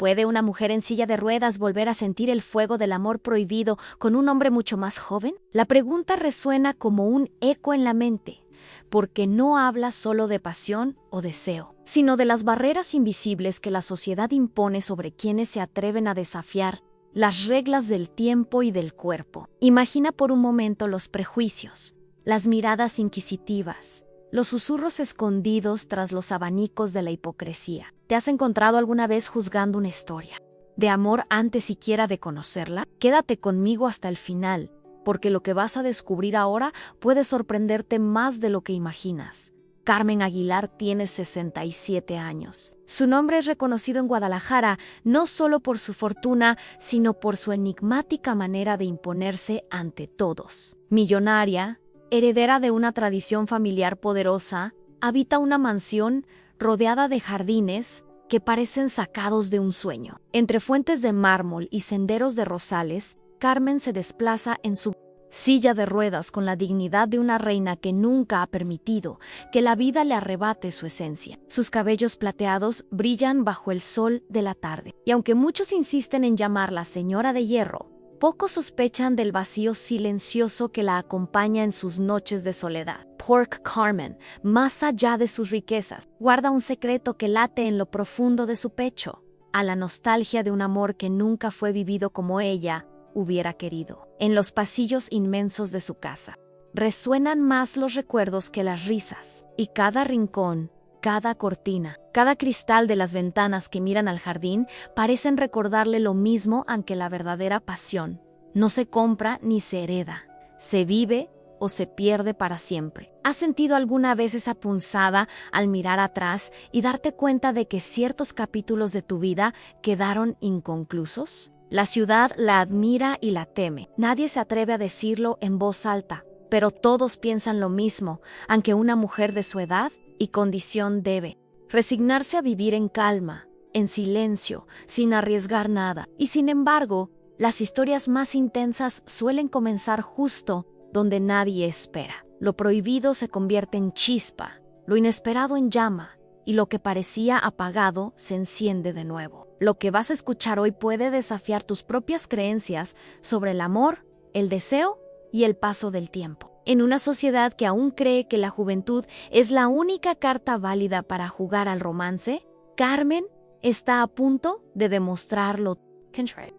¿Puede una mujer en silla de ruedas volver a sentir el fuego del amor prohibido con un hombre mucho más joven? La pregunta resuena como un eco en la mente, porque no habla solo de pasión o deseo, sino de las barreras invisibles que la sociedad impone sobre quienes se atreven a desafiar las reglas del tiempo y del cuerpo. Imagina por un momento los prejuicios, las miradas inquisitivas, los susurros escondidos tras los abanicos de la hipocresía. ¿Te has encontrado alguna vez juzgando una historia de amor antes siquiera de conocerla? Quédate conmigo hasta el final, porque lo que vas a descubrir ahora puede sorprenderte más de lo que imaginas. Carmen Aguilar tiene 67 años. Su nombre es reconocido en Guadalajara no solo por su fortuna, sino por su enigmática manera de imponerse ante todos. Millonaria, heredera de una tradición familiar poderosa, habita una mansión rodeada de jardines que parecen sacados de un sueño. Entre fuentes de mármol y senderos de rosales, Carmen se desplaza en su silla de ruedas con la dignidad de una reina que nunca ha permitido que la vida le arrebate su esencia. Sus cabellos plateados brillan bajo el sol de la tarde, y aunque muchos insisten en llamarla Señora de Hierro, pocos sospechan del vacío silencioso que la acompaña en sus noches de soledad. Pork Carmen, más allá de sus riquezas, guarda un secreto que late en lo profundo de su pecho, a la nostalgia de un amor que nunca fue vivido como ella hubiera querido. En los pasillos inmensos de su casa, resuenan más los recuerdos que las risas, y cada rincón, cada cortina, cada cristal de las ventanas que miran al jardín parecen recordarle lo mismo, aunque la verdadera pasión no se compra ni se hereda, se vive o se pierde para siempre. ¿Has sentido alguna vez esa punzada al mirar atrás y darte cuenta de que ciertos capítulos de tu vida quedaron inconclusos? La ciudad la admira y la teme. Nadie se atreve a decirlo en voz alta, pero todos piensan lo mismo, aunque una mujer de su edad y condición debe resignarse a vivir en calma, en silencio, sin arriesgar nada. Y sin embargo, las historias más intensas suelen comenzar justo donde nadie espera. Lo prohibido se convierte en chispa, lo inesperado en llama, y lo que parecía apagado se enciende de nuevo. Lo que vas a escuchar hoy puede desafiar tus propias creencias sobre el amor, el deseo y el paso del tiempo. En una sociedad que aún cree que la juventud es la única carta válida para jugar al romance, Carmen está a punto de demostrarlo.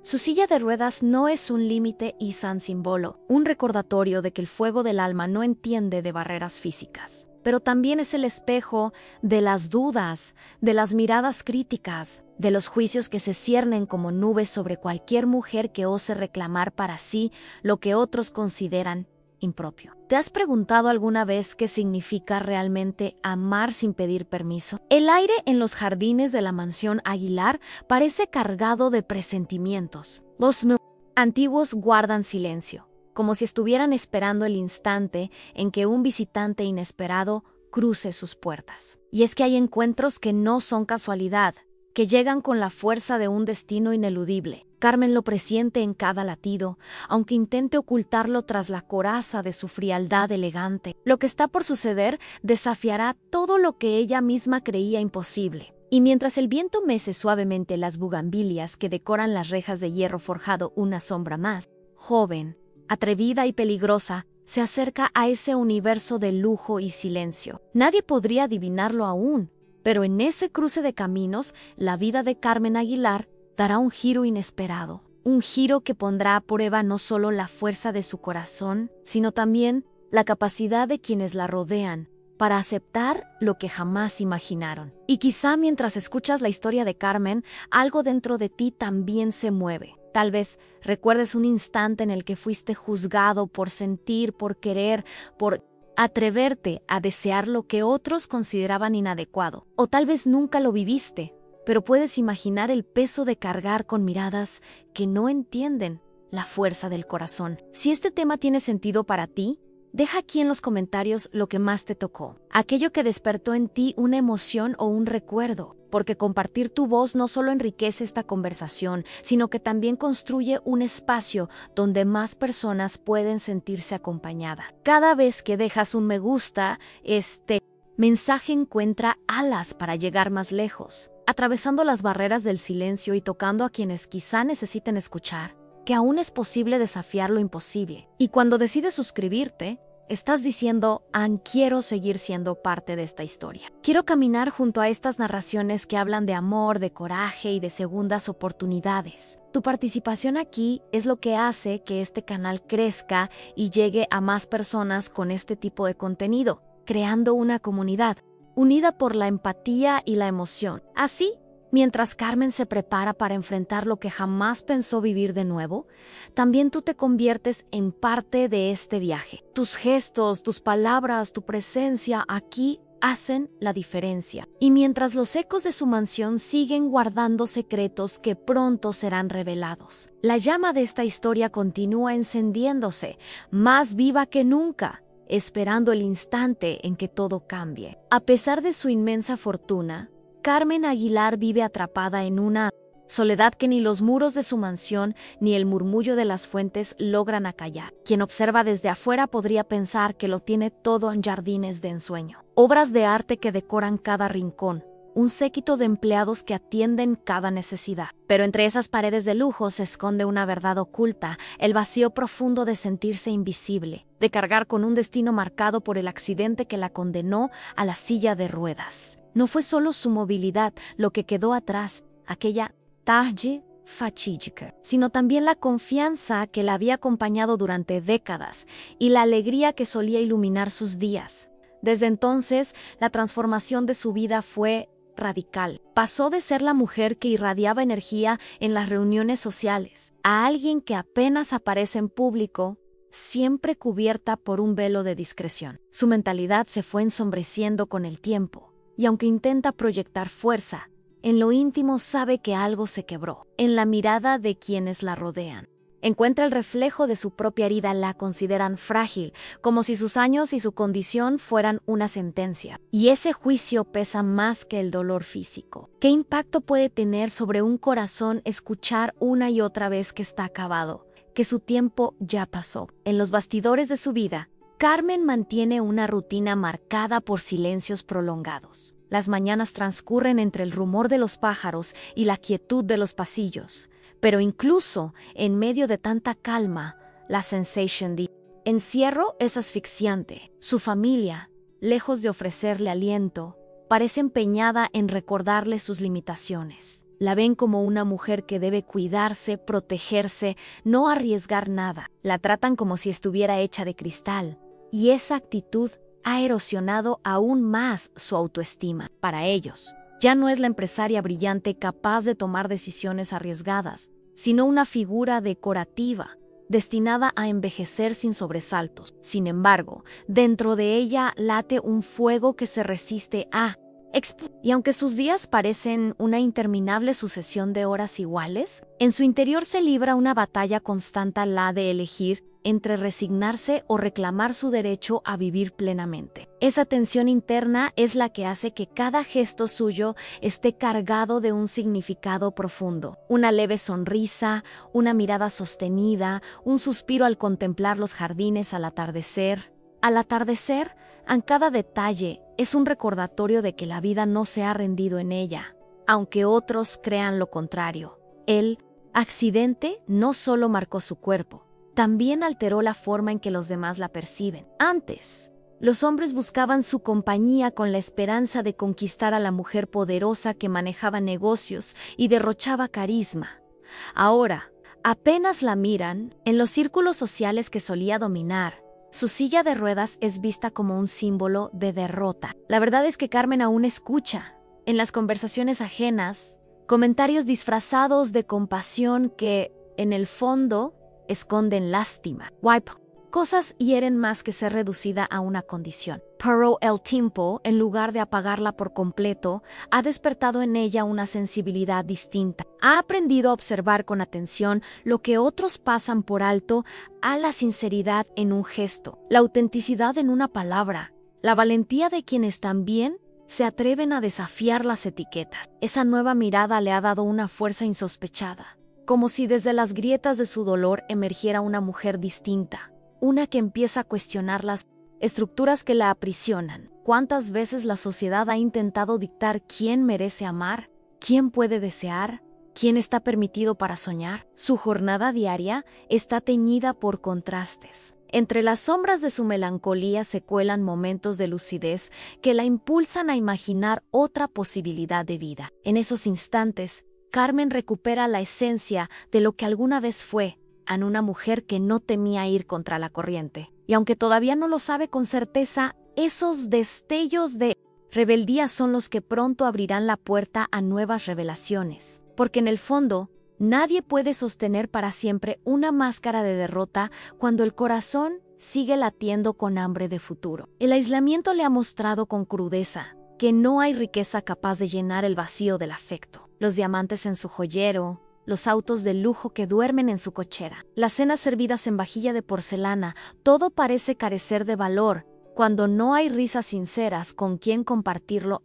Su silla de ruedas no es un límite y san símbolo, un recordatorio de que el fuego del alma no entiende de barreras físicas, pero también es el espejo de las dudas, de las miradas críticas, de los juicios que se ciernen como nubes sobre cualquier mujer que ose reclamar para sí lo que otros consideran impropio. ¿Te has preguntado alguna vez qué significa realmente amar sin pedir permiso? El aire en los jardines de la mansión Aguilar parece cargado de presentimientos. Los antiguos guardan silencio, como si estuvieran esperando el instante en que un visitante inesperado cruce sus puertas. Y es que hay encuentros que no son casualidad, que llegan con la fuerza de un destino ineludible. Carmen lo presiente en cada latido, aunque intente ocultarlo tras la coraza de su frialdad elegante. Lo que está por suceder desafiará todo lo que ella misma creía imposible. Y mientras el viento mece suavemente las bugambilias que decoran las rejas de hierro forjado una sombra más, joven, atrevida y peligrosa, se acerca a ese universo de lujo y silencio. Nadie podría adivinarlo aún, pero en ese cruce de caminos, la vida de Carmen Aguilar dará un giro inesperado, un giro que pondrá a prueba no solo la fuerza de su corazón, sino también la capacidad de quienes la rodean para aceptar lo que jamás imaginaron. Y quizá mientras escuchas la historia de Carmen, algo dentro de ti también se mueve. Tal vez recuerdes un instante en el que fuiste juzgado por sentir, por querer, por atreverte a desear lo que otros consideraban inadecuado. O tal vez nunca lo viviste, pero puedes imaginar el peso de cargar con miradas que no entienden la fuerza del corazón. Si este tema tiene sentido para ti, deja aquí en los comentarios lo que más te tocó, aquello que despertó en ti una emoción o un recuerdo, porque compartir tu voz no solo enriquece esta conversación, sino que también construye un espacio donde más personas pueden sentirse acompañadas. Cada vez que dejas un me gusta, mensaje encuentra alas para llegar más lejos, atravesando las barreras del silencio y tocando a quienes quizá necesiten escuchar que aún es posible desafiar lo imposible. Y cuando decides suscribirte, estás diciendo, quiero seguir siendo parte de esta historia. Quiero caminar junto a estas narraciones que hablan de amor, de coraje y de segundas oportunidades. Tu participación aquí es lo que hace que este canal crezca y llegue a más personas con este tipo de contenido, creando una comunidad, unida por la empatía y la emoción. Así, mientras Carmen se prepara para enfrentar lo que jamás pensó vivir de nuevo, también tú te conviertes en parte de este viaje. Tus gestos, tus palabras, tu presencia aquí hacen la diferencia. Y mientras los ecos de su mansión siguen guardando secretos que pronto serán revelados, la llama de esta historia continúa encendiéndose, más viva que nunca, esperando el instante en que todo cambie. A pesar de su inmensa fortuna, Carmen Aguilar vive atrapada en una soledad que ni los muros de su mansión ni el murmullo de las fuentes logran acallar. Quien observa desde afuera podría pensar que lo tiene todo en jardines de ensueño. Obras de arte que decoran cada rincón, un séquito de empleados que atienden cada necesidad. Pero entre esas paredes de lujo se esconde una verdad oculta, el vacío profundo de sentirse invisible, de cargar con un destino marcado por el accidente que la condenó a la silla de ruedas. No fue solo su movilidad lo que quedó atrás, aquella tarde fatídica, sino también la confianza que la había acompañado durante décadas y la alegría que solía iluminar sus días. Desde entonces, la transformación de su vida fue radical. Pasó de ser la mujer que irradiaba energía en las reuniones sociales a alguien que apenas aparece en público, siempre cubierta por un velo de discreción. Su mentalidad se fue ensombreciendo con el tiempo, y aunque intenta proyectar fuerza, en lo íntimo sabe que algo se quebró. En la mirada de quienes la rodean, encuentra el reflejo de su propia herida, la consideran frágil, como si sus años y su condición fueran una sentencia. Y ese juicio pesa más que el dolor físico. ¿Qué impacto puede tener sobre un corazón escuchar una y otra vez que está acabado, que su tiempo ya pasó? En los bastidores de su vida, Carmen mantiene una rutina marcada por silencios prolongados. Las mañanas transcurren entre el rumor de los pájaros y la quietud de los pasillos, pero incluso en medio de tanta calma, la sensación de encierro es asfixiante. Su familia, lejos de ofrecerle aliento, parece empeñada en recordarle sus limitaciones. La ven como una mujer que debe cuidarse, protegerse, no arriesgar nada. La tratan como si estuviera hecha de cristal, y esa actitud ha erosionado aún más su autoestima. Para ellos, ya no es la empresaria brillante capaz de tomar decisiones arriesgadas, sino una figura decorativa, destinada a envejecer sin sobresaltos. Sin embargo, dentro de ella late un fuego que se resiste a y aunque sus días parecen una interminable sucesión de horas iguales, en su interior se libra una batalla constante, la de elegir entre resignarse o reclamar su derecho a vivir plenamente. Esa tensión interna es la que hace que cada gesto suyo esté cargado de un significado profundo. Una leve sonrisa, una mirada sostenida, un suspiro al contemplar los jardines al atardecer. Al atardecer, en cada detalle, es un recordatorio de que la vida no se ha rendido en ella, aunque otros crean lo contrario. El accidente no solo marcó su cuerpo, también alteró la forma en que los demás la perciben. Antes, los hombres buscaban su compañía con la esperanza de conquistar a la mujer poderosa que manejaba negocios y derrochaba carisma. Ahora, apenas la miran, en los círculos sociales que solía dominar, su silla de ruedas es vista como un símbolo de derrota. La verdad es que Carmen aún escucha, en las conversaciones ajenas, comentarios disfrazados de compasión que, en el fondo, esconden lástima. Cosas hieren más que ser reducida a una condición. Pero el tiempo, en lugar de apagarla por completo, ha despertado en ella una sensibilidad distinta. Ha aprendido a observar con atención lo que otros pasan por alto, a la sinceridad en un gesto, la autenticidad en una palabra, la valentía de quienes también se atreven a desafiar las etiquetas. Esa nueva mirada le ha dado una fuerza insospechada, como si desde las grietas de su dolor emergiera una mujer distinta, una que empieza a cuestionar las estructuras que la aprisionan. ¿Cuántas veces la sociedad ha intentado dictar quién merece amar, quién puede desear, quién está permitido para soñar? Su jornada diaria está teñida por contrastes. Entre las sombras de su melancolía se cuelan momentos de lucidez que la impulsan a imaginar otra posibilidad de vida. En esos instantes, Carmen recupera la esencia de lo que alguna vez fue, en una mujer que no temía ir contra la corriente. Y aunque todavía no lo sabe con certeza, esos destellos de rebeldía son los que pronto abrirán la puerta a nuevas revelaciones. Porque en el fondo, nadie puede sostener para siempre una máscara de derrota cuando el corazón sigue latiendo con hambre de futuro. El aislamiento le ha mostrado con crudeza que no hay riqueza capaz de llenar el vacío del afecto. Los diamantes en su joyero, los autos de lujo que duermen en su cochera, las cenas servidas en vajilla de porcelana, todo parece carecer de valor cuando no hay risas sinceras con quien compartirlo.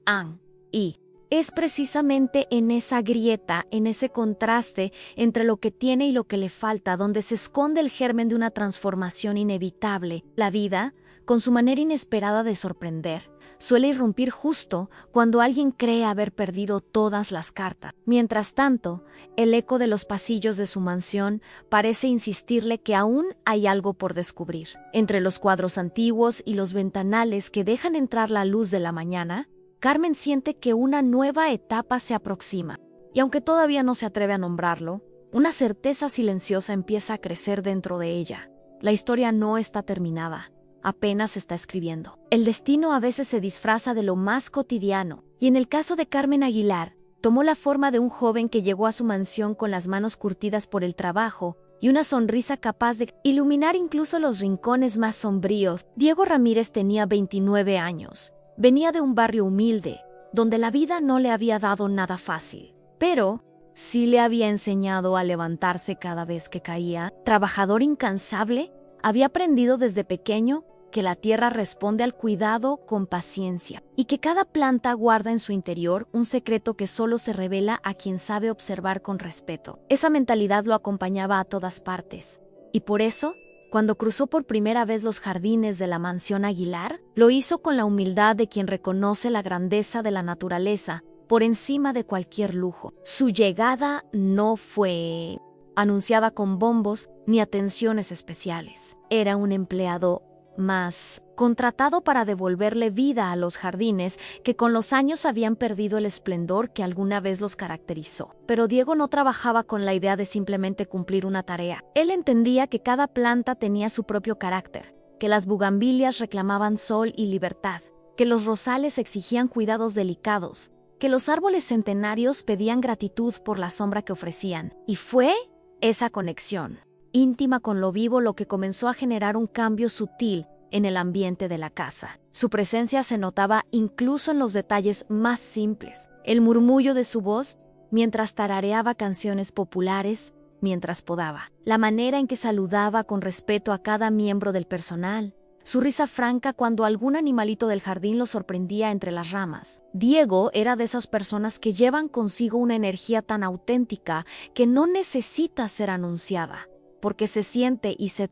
Y es precisamente en esa grieta, en ese contraste entre lo que tiene y lo que le falta, donde se esconde el germen de una transformación inevitable. La vida, con su manera inesperada de sorprender, suele irrumpir justo cuando alguien cree haber perdido todas las cartas. Mientras tanto, el eco de los pasillos de su mansión parece insistirle que aún hay algo por descubrir. Entre los cuadros antiguos y los ventanales que dejan entrar la luz de la mañana, Carmen siente que una nueva etapa se aproxima. Y aunque todavía no se atreve a nombrarlo, una certeza silenciosa empieza a crecer dentro de ella. La historia no está terminada. Apenas se está escribiendo. El destino a veces se disfraza de lo más cotidiano, y en el caso de Carmen Aguilar, tomó la forma de un joven que llegó a su mansión con las manos curtidas por el trabajo y una sonrisa capaz de iluminar incluso los rincones más sombríos. Diego Ramírez tenía 29 años. Venía de un barrio humilde, donde la vida no le había dado nada fácil, pero sí le había enseñado a levantarse cada vez que caía. Trabajador incansable, había aprendido desde pequeño que la tierra responde al cuidado con paciencia y que cada planta guarda en su interior un secreto que solo se revela a quien sabe observar con respeto. Esa mentalidad lo acompañaba a todas partes, y por eso, cuando cruzó por primera vez los jardines de la mansión Aguilar, lo hizo con la humildad de quien reconoce la grandeza de la naturaleza por encima de cualquier lujo. Su llegada no fue anunciada con bombos ni atenciones especiales. Era un empleado más, contratado para devolverle vida a los jardines que con los años habían perdido el esplendor que alguna vez los caracterizó. Pero Diego no trabajaba con la idea de simplemente cumplir una tarea. Él entendía que cada planta tenía su propio carácter, que las bugambilias reclamaban sol y libertad, que los rosales exigían cuidados delicados, que los árboles centenarios pedían gratitud por la sombra que ofrecían. Y fue esa conexión íntima con lo vivo lo que comenzó a generar un cambio sutil en el ambiente de la casa. Su presencia se notaba incluso en los detalles más simples. El murmullo de su voz mientras tarareaba canciones populares, mientras podaba. La manera en que saludaba con respeto a cada miembro del personal. Su risa franca cuando algún animalito del jardín lo sorprendía entre las ramas. Diego era de esas personas que llevan consigo una energía tan auténtica que no necesita ser anunciada, porque se siente y se...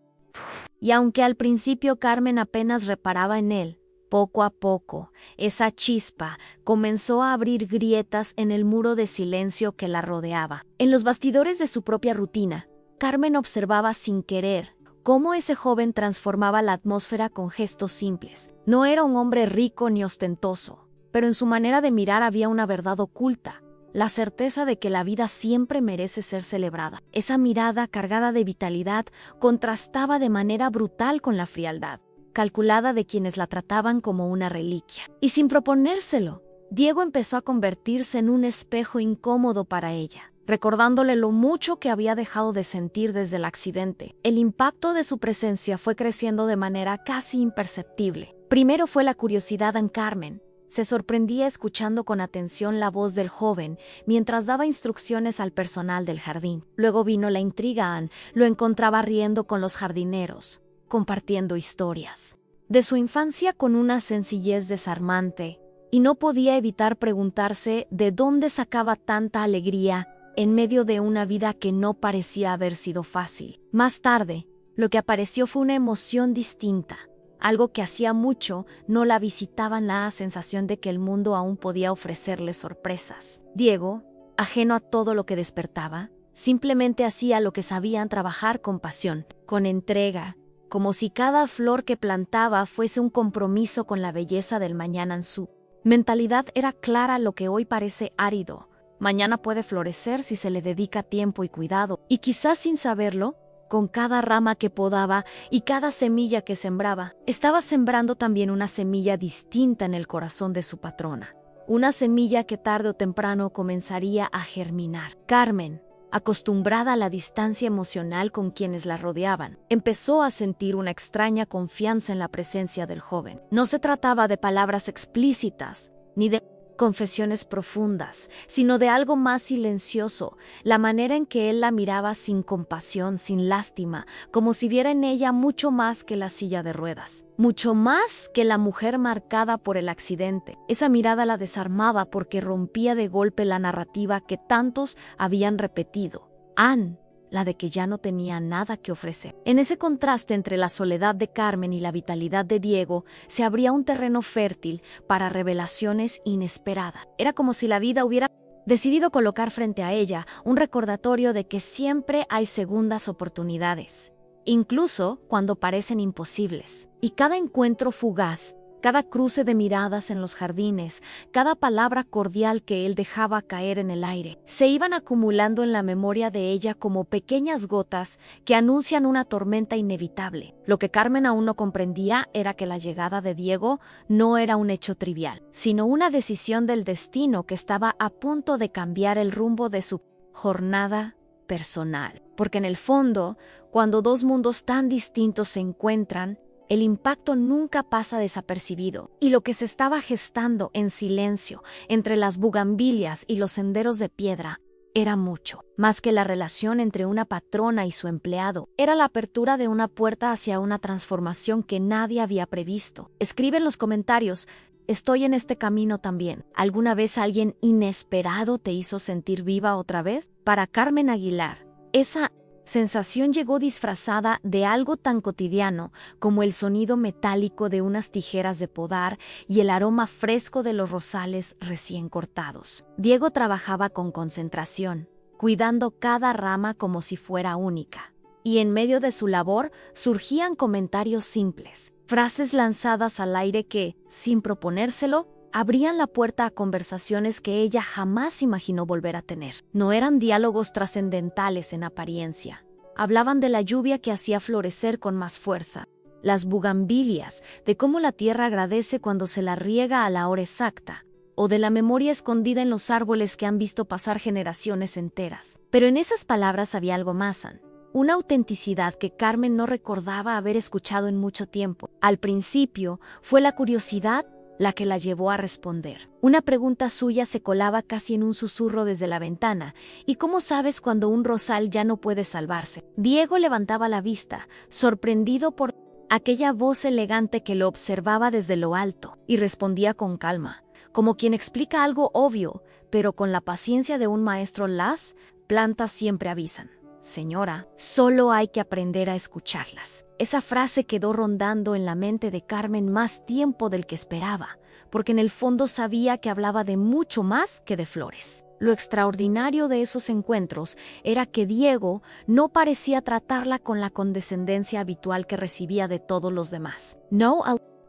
Y aunque al principio Carmen apenas reparaba en él, poco a poco, esa chispa comenzó a abrir grietas en el muro de silencio que la rodeaba. En los bastidores de su propia rutina, Carmen observaba sin querer cómo ese joven transformaba la atmósfera con gestos simples. No era un hombre rico ni ostentoso, pero en su manera de mirar había una verdad oculta, la certeza de que la vida siempre merece ser celebrada. Esa mirada cargada de vitalidad contrastaba de manera brutal con la frialdad calculada de quienes la trataban como una reliquia. Y sin proponérselo, Diego empezó a convertirse en un espejo incómodo para ella, recordándole lo mucho que había dejado de sentir desde el accidente. El impacto de su presencia fue creciendo de manera casi imperceptible. Primero fue la curiosidad en Carmen. Se sorprendía escuchando con atención la voz del joven mientras daba instrucciones al personal del jardín. Luego vino la intriga. Lo encontraba riendo con los jardineros, compartiendo historias de su infancia con una sencillez desarmante, y no podía evitar preguntarse de dónde sacaba tanta alegría en medio de una vida que no parecía haber sido fácil. Más tarde, lo que apareció fue una emoción distinta, algo que hacía mucho no la visitaban, la sensación de que el mundo aún podía ofrecerle sorpresas. Diego, ajeno a todo lo que despertaba, simplemente hacía lo que sabían: trabajar con pasión, con entrega, como si cada flor que plantaba fuese un compromiso con la belleza del mañana. En su mentalidad era clara: lo que hoy parece árido, mañana puede florecer si se le dedica tiempo y cuidado. Y quizás sin saberlo, con cada rama que podaba y cada semilla que sembraba, estaba sembrando también una semilla distinta en el corazón de su patrona. Una semilla que tarde o temprano comenzaría a germinar. Carmen, acostumbrada a la distancia emocional con quienes la rodeaban, empezó a sentir una extraña confianza en la presencia del joven. No se trataba de palabras explícitas, ni de confesiones profundas, sino de algo más silencioso: la manera en que él la miraba, sin compasión, sin lástima, como si viera en ella mucho más que la silla de ruedas, mucho más que la mujer marcada por el accidente. Esa mirada la desarmaba porque rompía de golpe la narrativa que tantos habían repetido: Anne, la de que ya no tenía nada que ofrecer. En ese contraste entre la soledad de Carmen y la vitalidad de Diego, se abría un terreno fértil para revelaciones inesperadas. Era como si la vida hubiera decidido colocar frente a ella un recordatorio de que siempre hay segundas oportunidades, incluso cuando parecen imposibles. Y cada encuentro fugaz, cada cruce de miradas en los jardines, cada palabra cordial que él dejaba caer en el aire, se iban acumulando en la memoria de ella como pequeñas gotas que anuncian una tormenta inevitable. Lo que Carmen aún no comprendía era que la llegada de Diego no era un hecho trivial, sino una decisión del destino que estaba a punto de cambiar el rumbo de su jornada personal. Porque en el fondo, cuando dos mundos tan distintos se encuentran, el impacto nunca pasa desapercibido, y lo que se estaba gestando en silencio entre las bugambilias y los senderos de piedra era mucho más que la relación entre una patrona y su empleado. Era la apertura de una puerta hacia una transformación que nadie había previsto. Escribe en los comentarios: estoy en este camino también. ¿Alguna vez alguien inesperado te hizo sentir viva otra vez? Para Carmen Aguilar, esa sensación llegó disfrazada de algo tan cotidiano como el sonido metálico de unas tijeras de podar y el aroma fresco de los rosales recién cortados. Diego trabajaba con concentración, cuidando cada rama como si fuera única. Y en medio de su labor surgían comentarios simples, frases lanzadas al aire que, sin proponérselo, abrían la puerta a conversaciones que ella jamás imaginó volver a tener. No eran diálogos trascendentales en apariencia. Hablaban de la lluvia que hacía florecer con más fuerza, las bugambilias, de cómo la tierra agradece cuando se la riega a la hora exacta, o de la memoria escondida en los árboles que han visto pasar generaciones enteras. Pero en esas palabras había algo más, una autenticidad que Carmen no recordaba haber escuchado en mucho tiempo. Al principio fue la curiosidad la que la llevó a responder. Una pregunta suya se colaba casi en un susurro desde la ventana: ¿y cómo sabes cuando un rosal ya no puede salvarse? Diego levantaba la vista, sorprendido por aquella voz elegante que lo observaba desde lo alto, y respondía con calma, como quien explica algo obvio, pero con la paciencia de un maestro: las plantas siempre avisan. Señora, solo hay que aprender a escucharlas. Esa frase quedó rondando en la mente de Carmen más tiempo del que esperaba, porque en el fondo sabía que hablaba de mucho más que de flores. Lo extraordinario de esos encuentros era que Diego no parecía tratarla con la condescendencia habitual que recibía de todos los demás. No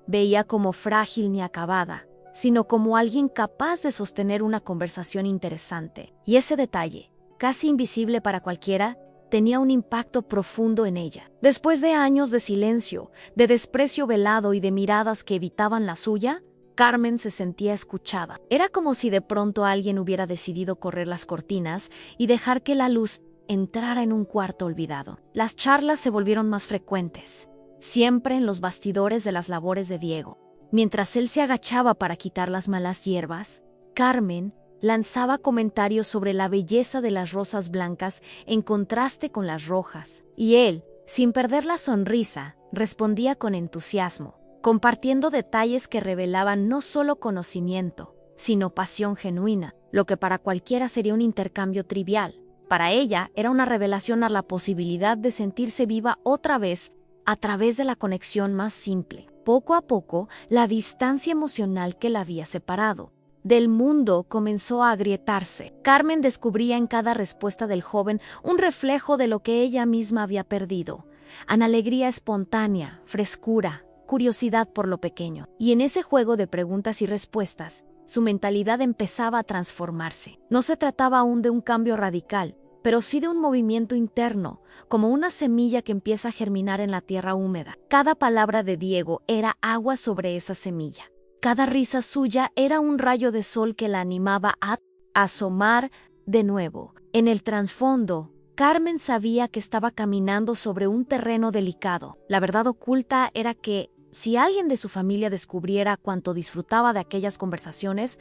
veía como frágil ni acabada, sino como alguien capaz de sostener una conversación interesante. Y ese detalle, casi invisible para cualquiera, tenía un impacto profundo en ella. Después de años de silencio, de desprecio velado y de miradas que evitaban la suya, Carmen se sentía escuchada. Era como si de pronto alguien hubiera decidido correr las cortinas y dejar que la luz entrara en un cuarto olvidado. Las charlas se volvieron más frecuentes, siempre en los bastidores de las labores de Diego. Mientras él se agachaba para quitar las malas hierbas, Carmen lanzaba comentarios sobre la belleza de las rosas blancas en contraste con las rojas, y él, sin perder la sonrisa, respondía con entusiasmo, compartiendo detalles que revelaban no solo conocimiento, sino pasión genuina. Lo que para cualquiera sería un intercambio trivial, para ella era una revelación a la posibilidad de sentirse viva otra vez a través de la conexión más simple. poco a poco, la distancia emocional que la había separado del mundo comenzó a agrietarse. Carmen descubría en cada respuesta del joven un reflejo de lo que ella misma había perdido. Alegría espontánea, frescura, curiosidad por lo pequeño. Y en ese juego de preguntas y respuestas, su mentalidad empezaba a transformarse. No se trataba aún de un cambio radical, pero sí de un movimiento interno, como una semilla que empieza a germinar en la tierra húmeda. Cada palabra de Diego era agua sobre esa semilla. Cada risa suya era un rayo de sol que la animaba a asomar de nuevo. En el trasfondo, Carmen sabía que estaba caminando sobre un terreno delicado. La verdad oculta era que, si alguien de su familia descubriera cuánto disfrutaba de aquellas conversaciones,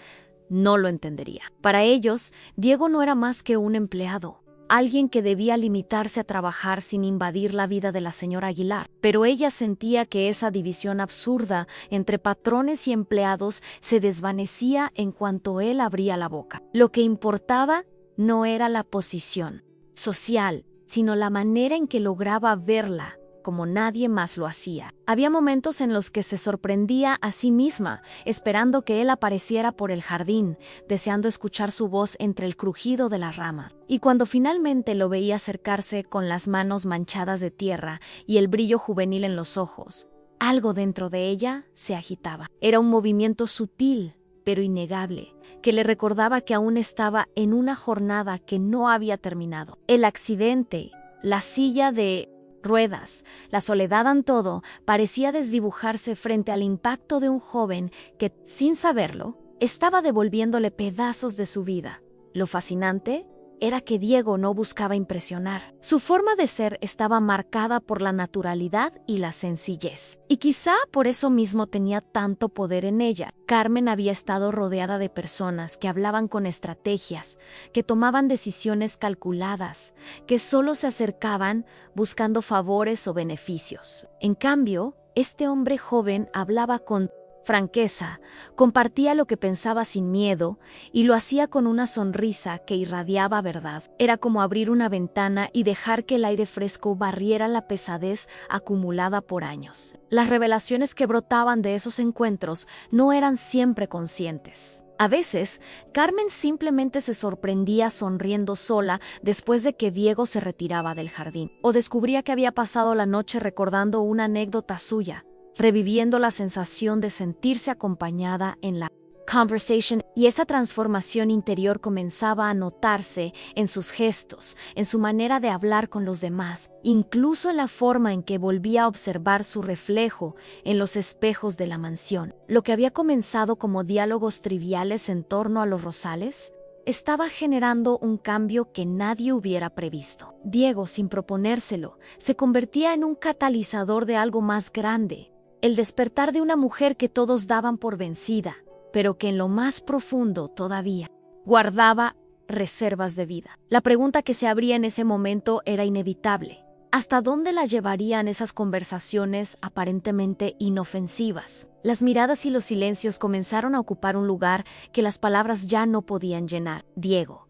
no lo entendería. Para ellos, Diego no era más que un empleado, alguien que debía limitarse a trabajar sin invadir la vida de la señora Aguilar. Pero ella sentía que esa división absurda entre patrones y empleados se desvanecía en cuanto él abría la boca. Lo que importaba no era la posición social, sino la manera en que lograba verla, como nadie más lo hacía. Había momentos en los que se sorprendía a sí misma, esperando que él apareciera por el jardín, deseando escuchar su voz entre el crujido de las ramas. Y cuando finalmente lo veía acercarse con las manos manchadas de tierra y el brillo juvenil en los ojos, algo dentro de ella se agitaba. Era un movimiento sutil, pero innegable, que le recordaba que aún estaba en una jornada que no había terminado. El accidente, la silla de ruedas, la soledad en todo, parecía desdibujarse frente al impacto de un joven que, sin saberlo, estaba devolviéndole pedazos de su vida. Lo fascinante era que Diego no buscaba impresionar. Su forma de ser estaba marcada por la naturalidad y la sencillez. Y quizá por eso mismo tenía tanto poder en ella. Carmen había estado rodeada de personas que hablaban con estrategias, que tomaban decisiones calculadas, que solo se acercaban buscando favores o beneficios. En cambio, este hombre joven hablaba con franqueza, compartía lo que pensaba sin miedo y lo hacía con una sonrisa que irradiaba verdad. Era como abrir una ventana y dejar que el aire fresco barriera la pesadez acumulada por años. Las revelaciones que brotaban de esos encuentros no eran siempre conscientes. A veces, Carmen simplemente se sorprendía sonriendo sola después de que Diego se retiraba del jardín, o descubría que había pasado la noche recordando una anécdota suya, reviviendo la sensación de sentirse acompañada en la conversation, y esa transformación interior comenzaba a notarse en sus gestos, en su manera de hablar con los demás, incluso en la forma en que volvía a observar su reflejo en los espejos de la mansión. Lo que había comenzado como diálogos triviales en torno a los rosales estaba generando un cambio que nadie hubiera previsto. Diego, sin proponérselo, se convertía en un catalizador de algo más grande. El despertar de una mujer que todos daban por vencida, pero que en lo más profundo todavía guardaba reservas de vida. La pregunta que se abría en ese momento era inevitable. ¿Hasta dónde la llevarían esas conversaciones aparentemente inofensivas? Las miradas y los silencios comenzaron a ocupar un lugar que las palabras ya no podían llenar. Diego,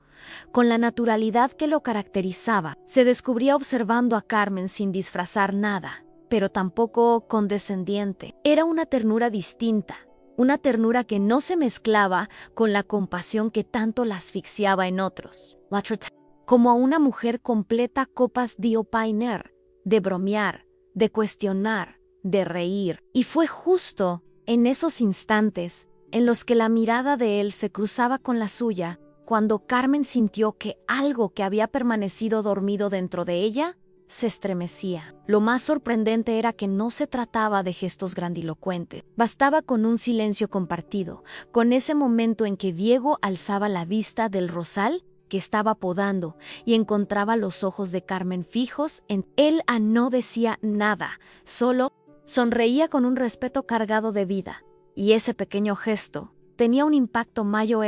con la naturalidad que lo caracterizaba, se descubría observando a Carmen sin disfrazar nada, pero tampoco condescendiente. Era una ternura distinta, una ternura que no se mezclaba con la compasión que tanto la asfixiaba en otros. La trataba como a una mujer completa copas de opinar, de bromear, de cuestionar, de reír. Y fue justo en esos instantes en los que la mirada de él se cruzaba con la suya, cuando Carmen sintió que algo que había permanecido dormido dentro de ella se estremecía. Lo más sorprendente era que no se trataba de gestos grandilocuentes. Bastaba con un silencio compartido, con ese momento en que Diego alzaba la vista del rosal que estaba podando y encontraba los ojos de Carmen fijos en él. No decía nada, solo sonreía con un respeto cargado de vida. Y ese pequeño gesto tenía un impacto mayor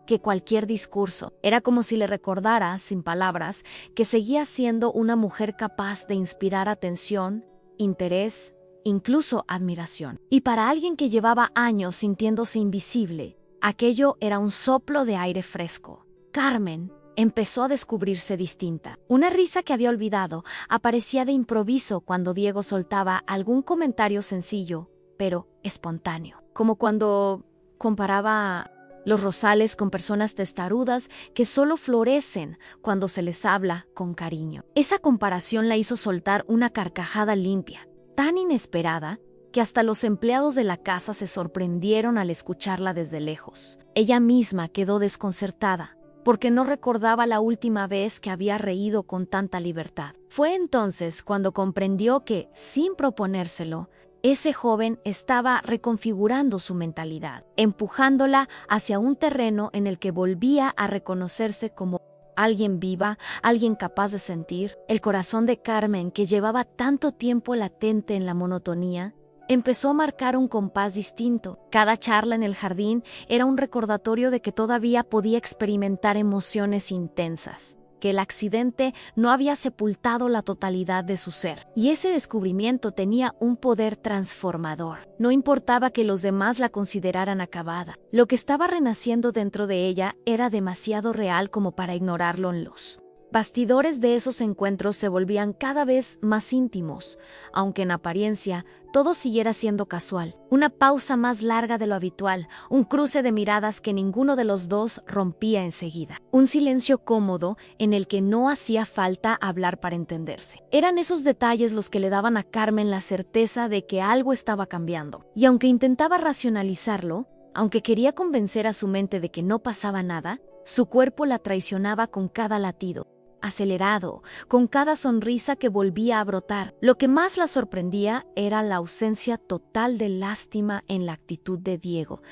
que cualquier discurso. Era como si le recordara, sin palabras, que seguía siendo una mujer capaz de inspirar atención, interés, incluso admiración. Y para alguien que llevaba años sintiéndose invisible, aquello era un soplo de aire fresco. Carmen empezó a descubrirse distinta. Una risa que había olvidado aparecía de improviso cuando Diego soltaba algún comentario sencillo, pero espontáneo, como cuando comparaba los rosales con personas testarudas que solo florecen cuando se les habla con cariño. Esa comparación la hizo soltar una carcajada limpia, tan inesperada que hasta los empleados de la casa se sorprendieron al escucharla desde lejos. Ella misma quedó desconcertada, porque no recordaba la última vez que había reído con tanta libertad. Fue entonces cuando comprendió que, sin proponérselo, ese joven estaba reconfigurando su mentalidad, empujándola hacia un terreno en el que volvía a reconocerse como alguien viva, alguien capaz de sentir. El corazón de Carmen, que llevaba tanto tiempo latente en la monotonía, empezó a marcar un compás distinto. Cada charla en el jardín era un recordatorio de que todavía podía experimentar emociones intensas, que el accidente no había sepultado la totalidad de su ser. Y ese descubrimiento tenía un poder transformador. No importaba que los demás la consideraran acabada. Lo que estaba renaciendo dentro de ella era demasiado real como para ignorarlo en los bastidores de esos encuentros. Se volvían cada vez más íntimos, aunque en apariencia todo siguiera siendo casual. Una pausa más larga de lo habitual, un cruce de miradas que ninguno de los dos rompía enseguida. Un silencio cómodo en el que no hacía falta hablar para entenderse. Eran esos detalles los que le daban a Carmen la certeza de que algo estaba cambiando. Y aunque intentaba racionalizarlo, aunque quería convencer a su mente de que no pasaba nada, su cuerpo la traicionaba con cada latido acelerado, con cada sonrisa que volvía a brotar. Lo que más la sorprendía era la ausencia total de lástima en la actitud de Diego.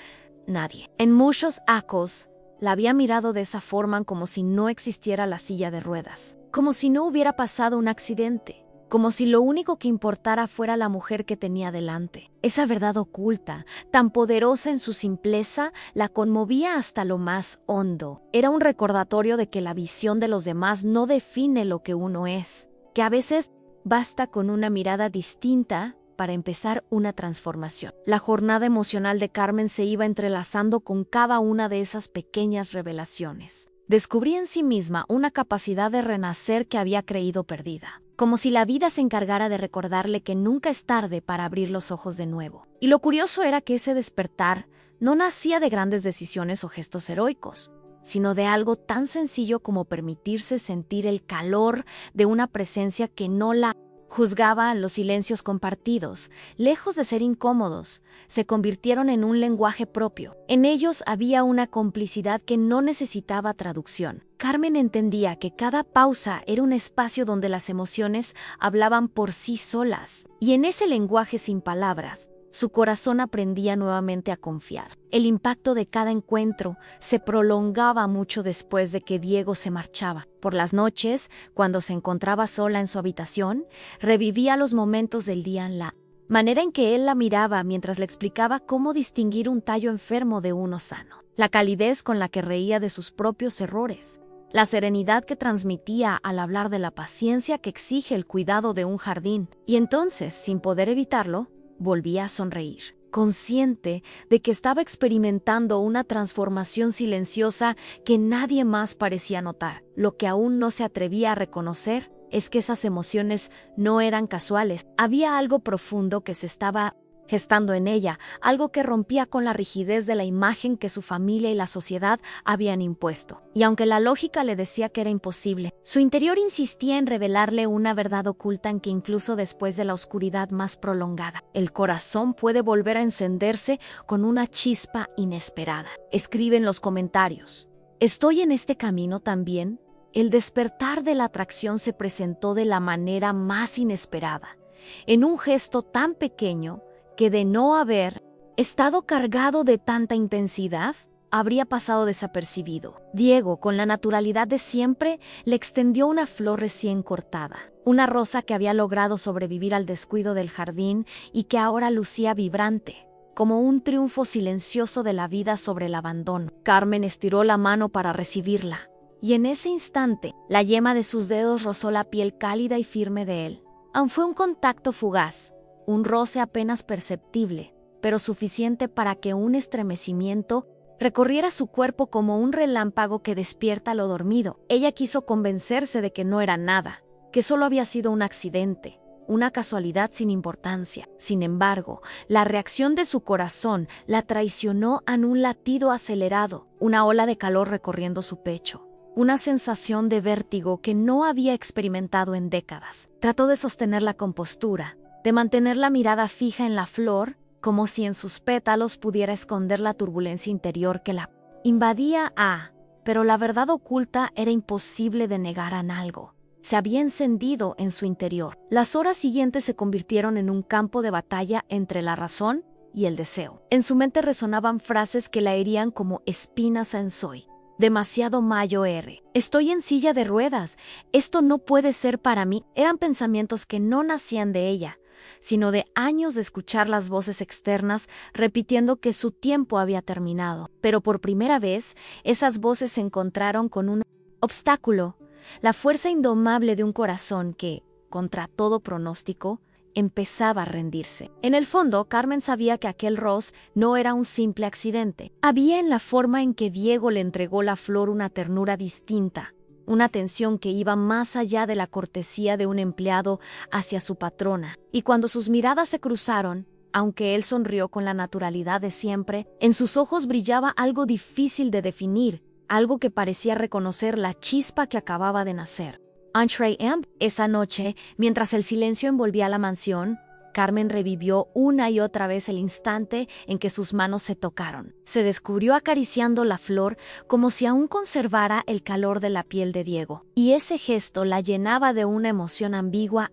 Nadie, en muchos acos, la había mirado de esa forma, como si no existiera la silla de ruedas, como si no hubiera pasado un accidente, como si lo único que importara fuera la mujer que tenía delante. Esa verdad oculta, tan poderosa en su simpleza, la conmovía hasta lo más hondo. Era un recordatorio de que la visión de los demás no define lo que uno es, que a veces basta con una mirada distinta para empezar una transformación. La jornada emocional de Carmen se iba entrelazando con cada una de esas pequeñas revelaciones. Descubría en sí misma una capacidad de renacer que había creído perdida, como si la vida se encargara de recordarle que nunca es tarde para abrir los ojos de nuevo. Y lo curioso era que ese despertar no nacía de grandes decisiones o gestos heroicos, sino de algo tan sencillo como permitirse sentir el calor de una presencia que no la juzgaba. Los silencios compartidos, lejos de ser incómodos, se convirtieron en un lenguaje propio. En ellos había una complicidad que no necesitaba traducción. Carmen entendía que cada pausa era un espacio donde las emociones hablaban por sí solas, y en ese lenguaje sin palabras, su corazón aprendía nuevamente a confiar. El impacto de cada encuentro se prolongaba mucho después de que Diego se marchaba. Por las noches, cuando se encontraba sola en su habitación, revivía los momentos del día, la manera en que él la miraba mientras le explicaba cómo distinguir un tallo enfermo de uno sano, la calidez con la que reía de sus propios errores, la serenidad que transmitía al hablar de la paciencia que exige el cuidado de un jardín. Y entonces, sin poder evitarlo, volvía a sonreír, consciente de que estaba experimentando una transformación silenciosa que nadie más parecía notar. Lo que aún no se atrevía a reconocer es que esas emociones no eran casuales. Había algo profundo que se estaba gestando en ella, algo que rompía con la rigidez de la imagen que su familia y la sociedad habían impuesto. Y aunque la lógica le decía que era imposible, su interior insistía en revelarle una verdad oculta en que incluso después de la oscuridad más prolongada, el corazón puede volver a encenderse con una chispa inesperada. Escribe en los comentarios: ¿estoy en este camino también? El despertar de la atracción se presentó de la manera más inesperada, en un gesto tan pequeño que, de no haber estado cargado de tanta intensidad, habría pasado desapercibido. Diego, con la naturalidad de siempre, le extendió una flor recién cortada, una rosa que había logrado sobrevivir al descuido del jardín y que ahora lucía vibrante, como un triunfo silencioso de la vida sobre el abandono. Carmen estiró la mano para recibirla, y en ese instante, la yema de sus dedos rozó la piel cálida y firme de él. Aun fue un contacto fugaz, un roce apenas perceptible, pero suficiente para que un estremecimiento recorriera su cuerpo como un relámpago que despierta lo dormido. Ella quiso convencerse de que no era nada, que solo había sido un accidente, una casualidad sin importancia. Sin embargo, la reacción de su corazón la traicionó en un latido acelerado, una ola de calor recorriendo su pecho, una sensación de vértigo que no había experimentado en décadas. Trató de sostener la compostura, de mantener la mirada fija en la flor, como si en sus pétalos pudiera esconder la turbulencia interior que la invadía. Pero la verdad oculta era imposible de negar en algo. Se había encendido en su interior. Las horas siguientes se convirtieron en un campo de batalla entre la razón y el deseo. En su mente resonaban frases que la herían como espinas en soy. Demasiado mayo R. Estoy en silla de ruedas. Esto no puede ser para mí. Eran pensamientos que no nacían de ella, sino de años de escuchar las voces externas repitiendo que su tiempo había terminado. Pero por primera vez, esas voces se encontraron con un obstáculo, la fuerza indomable de un corazón que, contra todo pronóstico, empezaba a rendirse. En el fondo, Carmen sabía que aquel Ross no era un simple accidente. Había en la forma en que Diego le entregó la flor una ternura distinta, una atención que iba más allá de la cortesía de un empleado hacia su patrona. Y cuando sus miradas se cruzaron, aunque él sonrió con la naturalidad de siempre, en sus ojos brillaba algo difícil de definir, algo que parecía reconocer la chispa que acababa de nacer. Entre esa noche, mientras el silencio envolvía la mansión, Carmen revivió una y otra vez el instante en que sus manos se tocaron. Se descubrió acariciando la flor como si aún conservara el calor de la piel de Diego. Y ese gesto la llenaba de una emoción ambigua.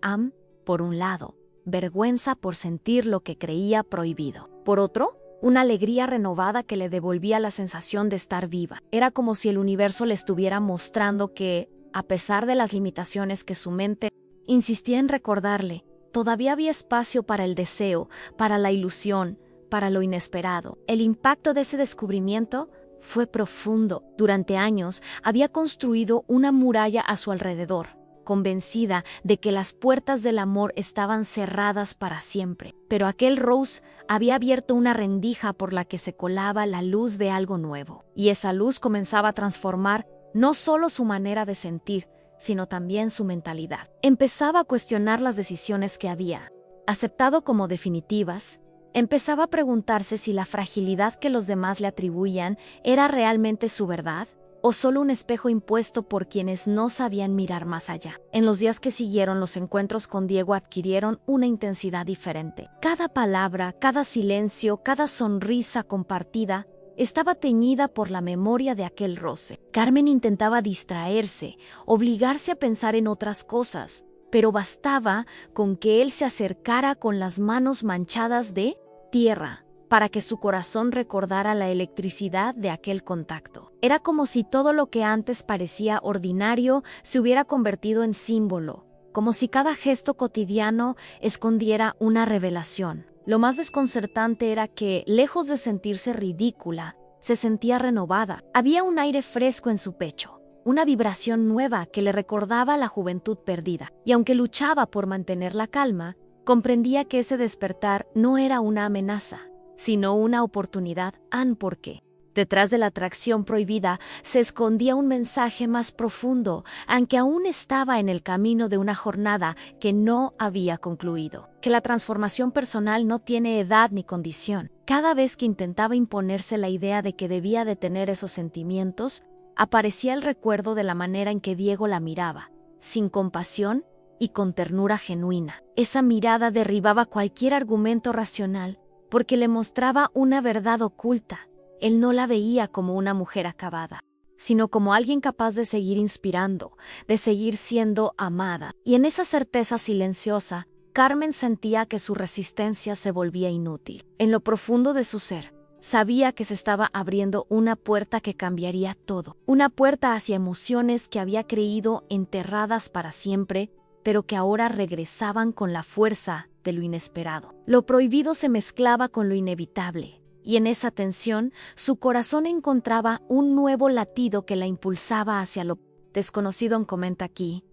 Por un lado, vergüenza por sentir lo que creía prohibido. Por otro, una alegría renovada que le devolvía la sensación de estar viva. Era como si el universo le estuviera mostrando que, a pesar de las limitaciones que su mente insistía en recordarle, todavía había espacio para el deseo, para la ilusión, para lo inesperado. El impacto de ese descubrimiento fue profundo. Durante años había construido una muralla a su alrededor, convencida de que las puertas del amor estaban cerradas para siempre. Pero aquel Rose había abierto una rendija por la que se colaba la luz de algo nuevo. Y esa luz comenzaba a transformar no solo su manera de sentir, sino también su mentalidad. Empezaba a cuestionar las decisiones que había aceptado como definitivas. Empezaba a preguntarse si la fragilidad que los demás le atribuían era realmente su verdad, o solo un espejo impuesto por quienes no sabían mirar más allá. En los días que siguieron, los encuentros con Diego adquirieron una intensidad diferente. Cada palabra, cada silencio, cada sonrisa compartida estaba teñida por la memoria de aquel roce. Carmen intentaba distraerse, obligarse a pensar en otras cosas, pero bastaba con que él se acercara con las manos manchadas de tierra para que su corazón recordara la electricidad de aquel contacto. Era como si todo lo que antes parecía ordinario se hubiera convertido en símbolo, como si cada gesto cotidiano escondiera una revelación. Lo más desconcertante era que, lejos de sentirse ridícula, se sentía renovada. Había un aire fresco en su pecho, una vibración nueva que le recordaba la juventud perdida. Y aunque luchaba por mantener la calma, comprendía que ese despertar no era una amenaza, sino una oportunidad. ¿Por qué? Detrás de la atracción prohibida se escondía un mensaje más profundo, aunque aún estaba en el camino de una jornada que no había concluido. Que la transformación personal no tiene edad ni condición. Cada vez que intentaba imponerse la idea de que debía detener esos sentimientos, aparecía el recuerdo de la manera en que Diego la miraba, sin compasión y con ternura genuina. Esa mirada derribaba cualquier argumento racional, porque le mostraba una verdad oculta. Él no la veía como una mujer acabada, sino como alguien capaz de seguir inspirando, de seguir siendo amada. Y en esa certeza silenciosa, Carmen sentía que su resistencia se volvía inútil. En lo profundo de su ser, sabía que se estaba abriendo una puerta que cambiaría todo. Una puerta hacia emociones que había creído enterradas para siempre, pero que ahora regresaban con la fuerza de lo inesperado. Lo prohibido se mezclaba con lo inevitable. Y en esa tensión, su corazón encontraba un nuevo latido que la impulsaba hacia lo desconocido. Comenta aquí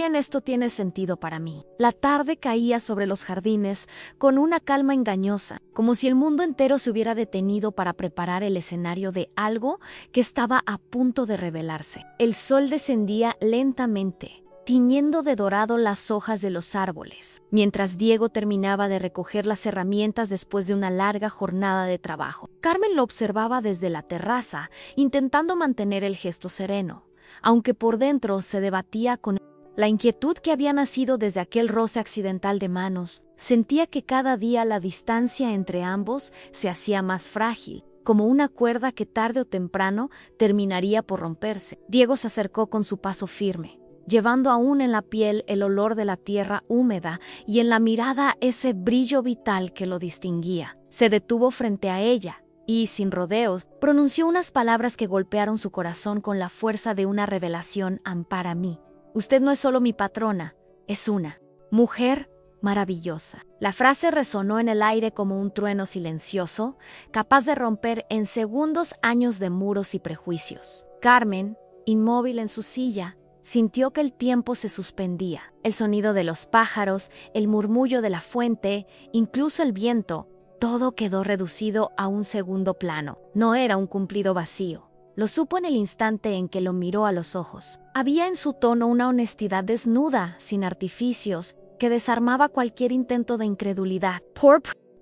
en esto tiene sentido para mí. La tarde caía sobre los jardines con una calma engañosa, como si el mundo entero se hubiera detenido para preparar el escenario de algo que estaba a punto de revelarse. El sol descendía lentamente, tiñendo de dorado las hojas de los árboles, mientras Diego terminaba de recoger las herramientas después de una larga jornada de trabajo. Carmen lo observaba desde la terraza, intentando mantener el gesto sereno, aunque por dentro se debatía con la inquietud que había nacido desde aquel roce accidental de manos. Sentía que cada día la distancia entre ambos se hacía más frágil, como una cuerda que tarde o temprano terminaría por romperse. Diego se acercó con su paso firme, llevando aún en la piel el olor de la tierra húmeda y en la mirada ese brillo vital que lo distinguía. Se detuvo frente a ella y, sin rodeos, pronunció unas palabras que golpearon su corazón con la fuerza de una revelación. Ampara mí. Usted no es solo mi patrona, es una mujer maravillosa. La frase resonó en el aire como un trueno silencioso, capaz de romper en segundos años de muros y prejuicios. Carmen, inmóvil en su silla, sintió que el tiempo se suspendía. El sonido de los pájaros, el murmullo de la fuente, incluso el viento, todo quedó reducido a un segundo plano. No era un cumplido vacío. Lo supo en el instante en que lo miró a los ojos. Había en su tono una honestidad desnuda, sin artificios, que desarmaba cualquier intento de incredulidad.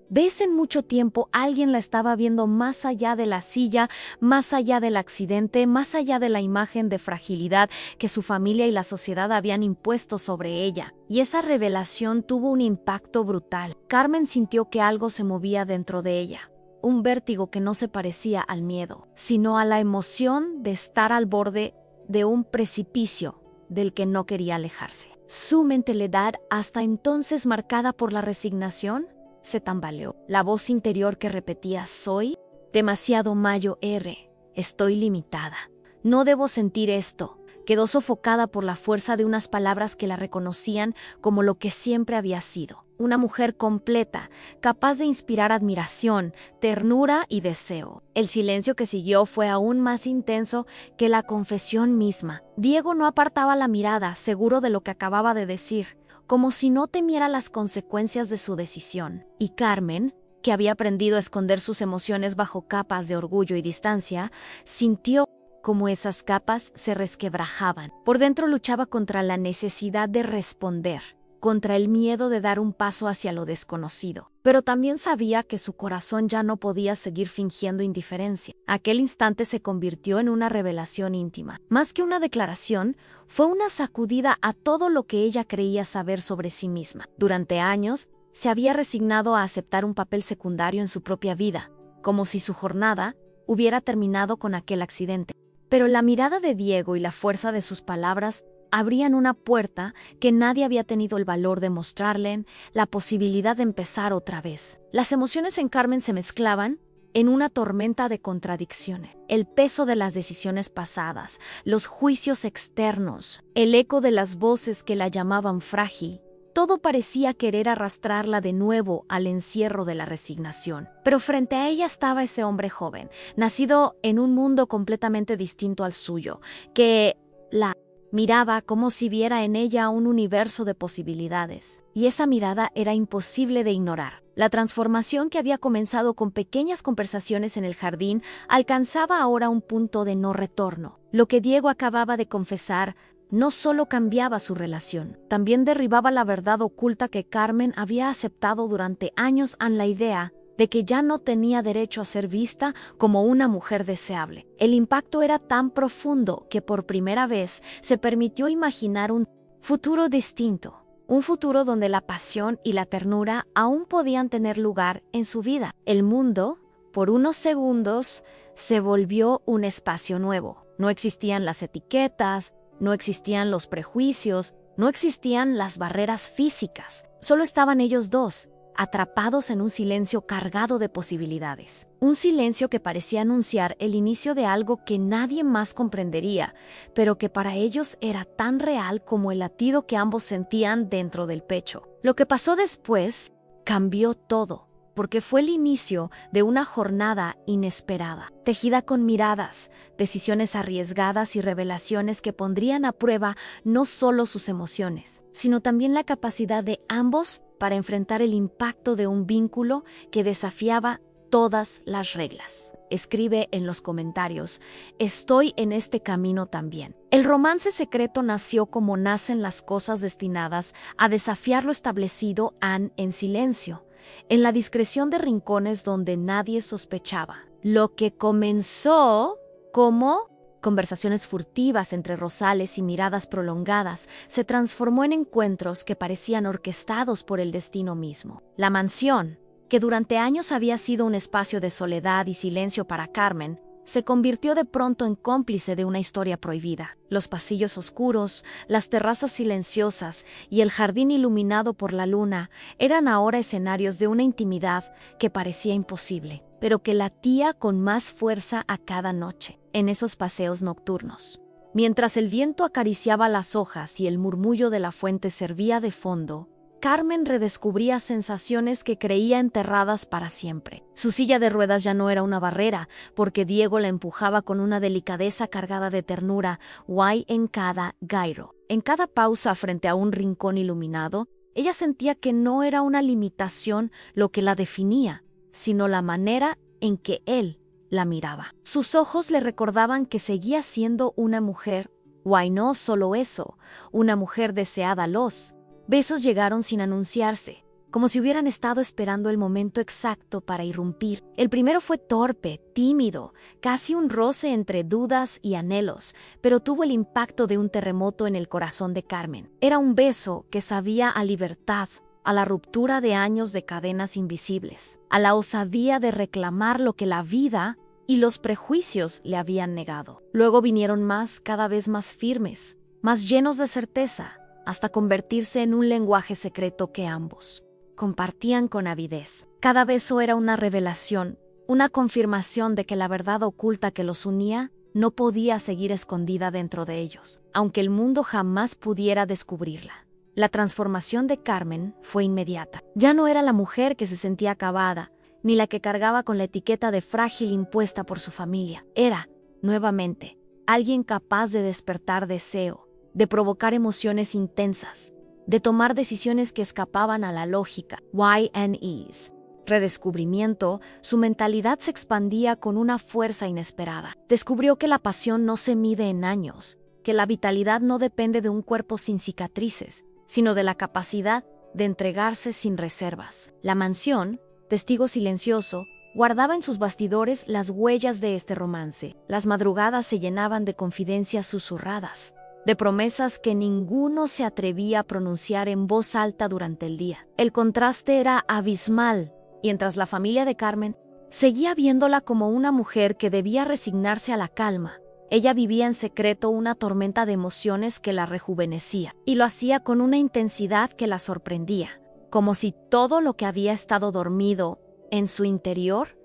¿Ves? En mucho tiempo alguien la estaba viendo más allá de la silla, más allá del accidente, más allá de la imagen de fragilidad que su familia y la sociedad habían impuesto sobre ella. Y esa revelación tuvo un impacto brutal. Carmen sintió que algo se movía dentro de ella. Un vértigo que no se parecía al miedo, sino a la emoción de estar al borde de un precipicio del que no quería alejarse. Su mentalidad, hasta entonces marcada por la resignación, se tambaleó. La voz interior que repetía: soy demasiado mayo R, estoy limitada, no debo sentir esto, quedó sofocada por la fuerza de unas palabras que la reconocían como lo que siempre había sido. Una mujer completa, capaz de inspirar admiración, ternura y deseo. El silencio que siguió fue aún más intenso que la confesión misma. Diego no apartaba la mirada, seguro de lo que acababa de decir, como si no temiera las consecuencias de su decisión. Y Carmen, que había aprendido a esconder sus emociones bajo capas de orgullo y distancia, sintió como esas capas se resquebrajaban. Por dentro luchaba contra la necesidad de responder, contra el miedo de dar un paso hacia lo desconocido. Pero también sabía que su corazón ya no podía seguir fingiendo indiferencia. Aquel instante se convirtió en una revelación íntima. Más que una declaración, fue una sacudida a todo lo que ella creía saber sobre sí misma. Durante años, se había resignado a aceptar un papel secundario en su propia vida, como si su jornada hubiera terminado con aquel accidente. Pero la mirada de Diego y la fuerza de sus palabras abrían una puerta que nadie había tenido el valor de mostrarle, la posibilidad de empezar otra vez. Las emociones en Carmen se mezclaban en una tormenta de contradicciones. El peso de las decisiones pasadas, los juicios externos, el eco de las voces que la llamaban frágil. Todo parecía querer arrastrarla de nuevo al encierro de la resignación. Pero frente a ella estaba ese hombre joven, nacido en un mundo completamente distinto al suyo, que la miraba como si viera en ella un universo de posibilidades. Y esa mirada era imposible de ignorar. La transformación que había comenzado con pequeñas conversaciones en el jardín alcanzaba ahora un punto de no retorno. Lo que Diego acababa de confesar no solo cambiaba su relación, también derribaba la verdad oculta que Carmen había aceptado durante años en la idea de que ya no tenía derecho a ser vista como una mujer deseable. El impacto era tan profundo que por primera vez se permitió imaginar un futuro distinto, un futuro donde la pasión y la ternura aún podían tener lugar en su vida. El mundo, por unos segundos, se volvió un espacio nuevo. No existían las etiquetas, no existían los prejuicios, no existían las barreras físicas. Solo estaban ellos dos, atrapados en un silencio cargado de posibilidades. Un silencio que parecía anunciar el inicio de algo que nadie más comprendería, pero que para ellos era tan real como el latido que ambos sentían dentro del pecho. Lo que pasó después cambió todo, porque fue el inicio de una jornada inesperada, tejida con miradas, decisiones arriesgadas y revelaciones que pondrían a prueba no solo sus emociones, sino también la capacidad de ambos para enfrentar el impacto de un vínculo que desafiaba todas las reglas. Escribe en los comentarios: estoy en este camino también. El romance secreto nació como nacen las cosas destinadas a desafiar lo establecido en silencio, en la discreción de rincones donde nadie sospechaba. Lo que comenzó como conversaciones furtivas entre rosales y miradas prolongadas se transformó en encuentros que parecían orquestados por el destino mismo. La mansión, que durante años había sido un espacio de soledad y silencio para Carmen, se convirtió de pronto en cómplice de una historia prohibida. Los pasillos oscuros, las terrazas silenciosas y el jardín iluminado por la luna eran ahora escenarios de una intimidad que parecía imposible, pero que latía con más fuerza a cada noche, en esos paseos nocturnos. Mientras el viento acariciaba las hojas y el murmullo de la fuente servía de fondo, Carmen redescubría sensaciones que creía enterradas para siempre. Su silla de ruedas ya no era una barrera, porque Diego la empujaba con una delicadeza cargada de ternura, guay en cada giro. En cada pausa frente a un rincón iluminado, ella sentía que no era una limitación lo que la definía, sino la manera en que él la miraba. Sus ojos le recordaban que seguía siendo una mujer, guay, no solo eso, una mujer deseada. Los besos llegaron sin anunciarse, como si hubieran estado esperando el momento exacto para irrumpir. El primero fue torpe, tímido, casi un roce entre dudas y anhelos, pero tuvo el impacto de un terremoto en el corazón de Carmen. Era un beso que sabía a libertad, a la ruptura de años de cadenas invisibles, a la osadía de reclamar lo que la vida y los prejuicios le habían negado. Luego vinieron más, cada vez más firmes, más llenos de certeza, hasta convertirse en un lenguaje secreto que ambos compartían con avidez. Cada beso era una revelación, una confirmación de que la verdad oculta que los unía no podía seguir escondida dentro de ellos, aunque el mundo jamás pudiera descubrirla. La transformación de Carmen fue inmediata. Ya no era la mujer que se sentía acabada, ni la que cargaba con la etiqueta de frágil impuesta por su familia. Era, nuevamente, alguien capaz de despertar deseo, de provocar emociones intensas, de tomar decisiones que escapaban a la lógica. Y&Es. Redescubrimiento, su mentalidad se expandía con una fuerza inesperada. Descubrió que la pasión no se mide en años, que la vitalidad no depende de un cuerpo sin cicatrices, sino de la capacidad de entregarse sin reservas. La mansión, testigo silencioso, guardaba en sus bastidores las huellas de este romance. Las madrugadas se llenaban de confidencias susurradas, de promesas que ninguno se atrevía a pronunciar en voz alta durante el día. El contraste era abismal, mientras la familia de Carmen seguía viéndola como una mujer que debía resignarse a la calma. Ella vivía en secreto una tormenta de emociones que la rejuvenecía, y lo hacía con una intensidad que la sorprendía, como si todo lo que había estado dormido en su interior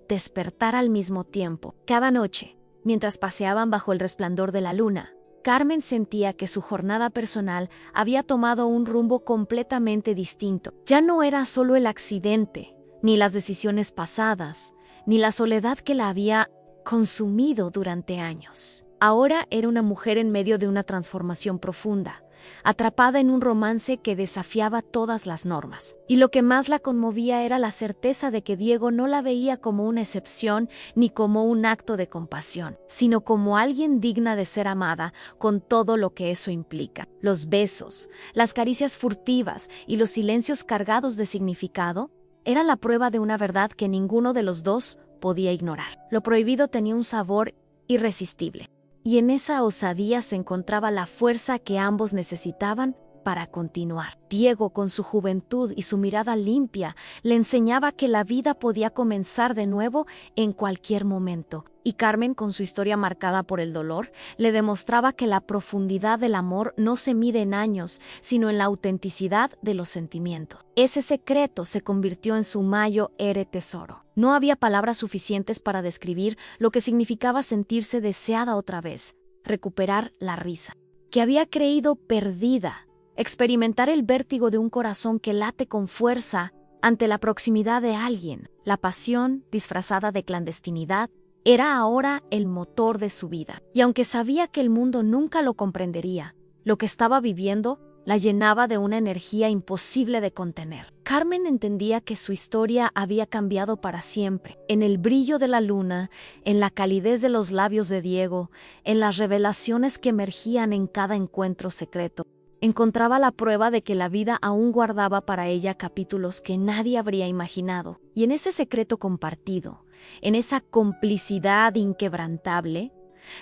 despertara al mismo tiempo. Cada noche, mientras paseaban bajo el resplandor de la luna, Carmen sentía que su jornada personal había tomado un rumbo completamente distinto. Ya no era solo el accidente, ni las decisiones pasadas, ni la soledad que la había consumido durante años. Ahora era una mujer en medio de una transformación profunda, atrapada en un romance que desafiaba todas las normas. Y lo que más la conmovía era la certeza de que Diego no la veía como una excepción ni como un acto de compasión, sino como alguien digna de ser amada con todo lo que eso implica. Los besos, las caricias furtivas y los silencios cargados de significado eran la prueba de una verdad que ninguno de los dos podía ignorar. Lo prohibido tenía un sabor irresistible, y en esa osadía se encontraba la fuerza que ambos necesitaban para continuar. Diego, con su juventud y su mirada limpia, le enseñaba que la vida podía comenzar de nuevo en cualquier momento. Y Carmen, con su historia marcada por el dolor, le demostraba que la profundidad del amor no se mide en años, sino en la autenticidad de los sentimientos. Ese secreto se convirtió en su mayor tesoro. No había palabras suficientes para describir lo que significaba sentirse deseada otra vez, recuperar la risa, que había creído perdida, experimentar el vértigo de un corazón que late con fuerza ante la proximidad de alguien. La pasión, disfrazada de clandestinidad, era ahora el motor de su vida. Y aunque sabía que el mundo nunca lo comprendería, lo que estaba viviendo la llenaba de una energía imposible de contener. Carmen entendía que su historia había cambiado para siempre. En el brillo de la luna, en la calidez de los labios de Diego, en las revelaciones que emergían en cada encuentro secreto, encontraba la prueba de que la vida aún guardaba para ella capítulos que nadie habría imaginado. Y en ese secreto compartido, en esa complicidad inquebrantable,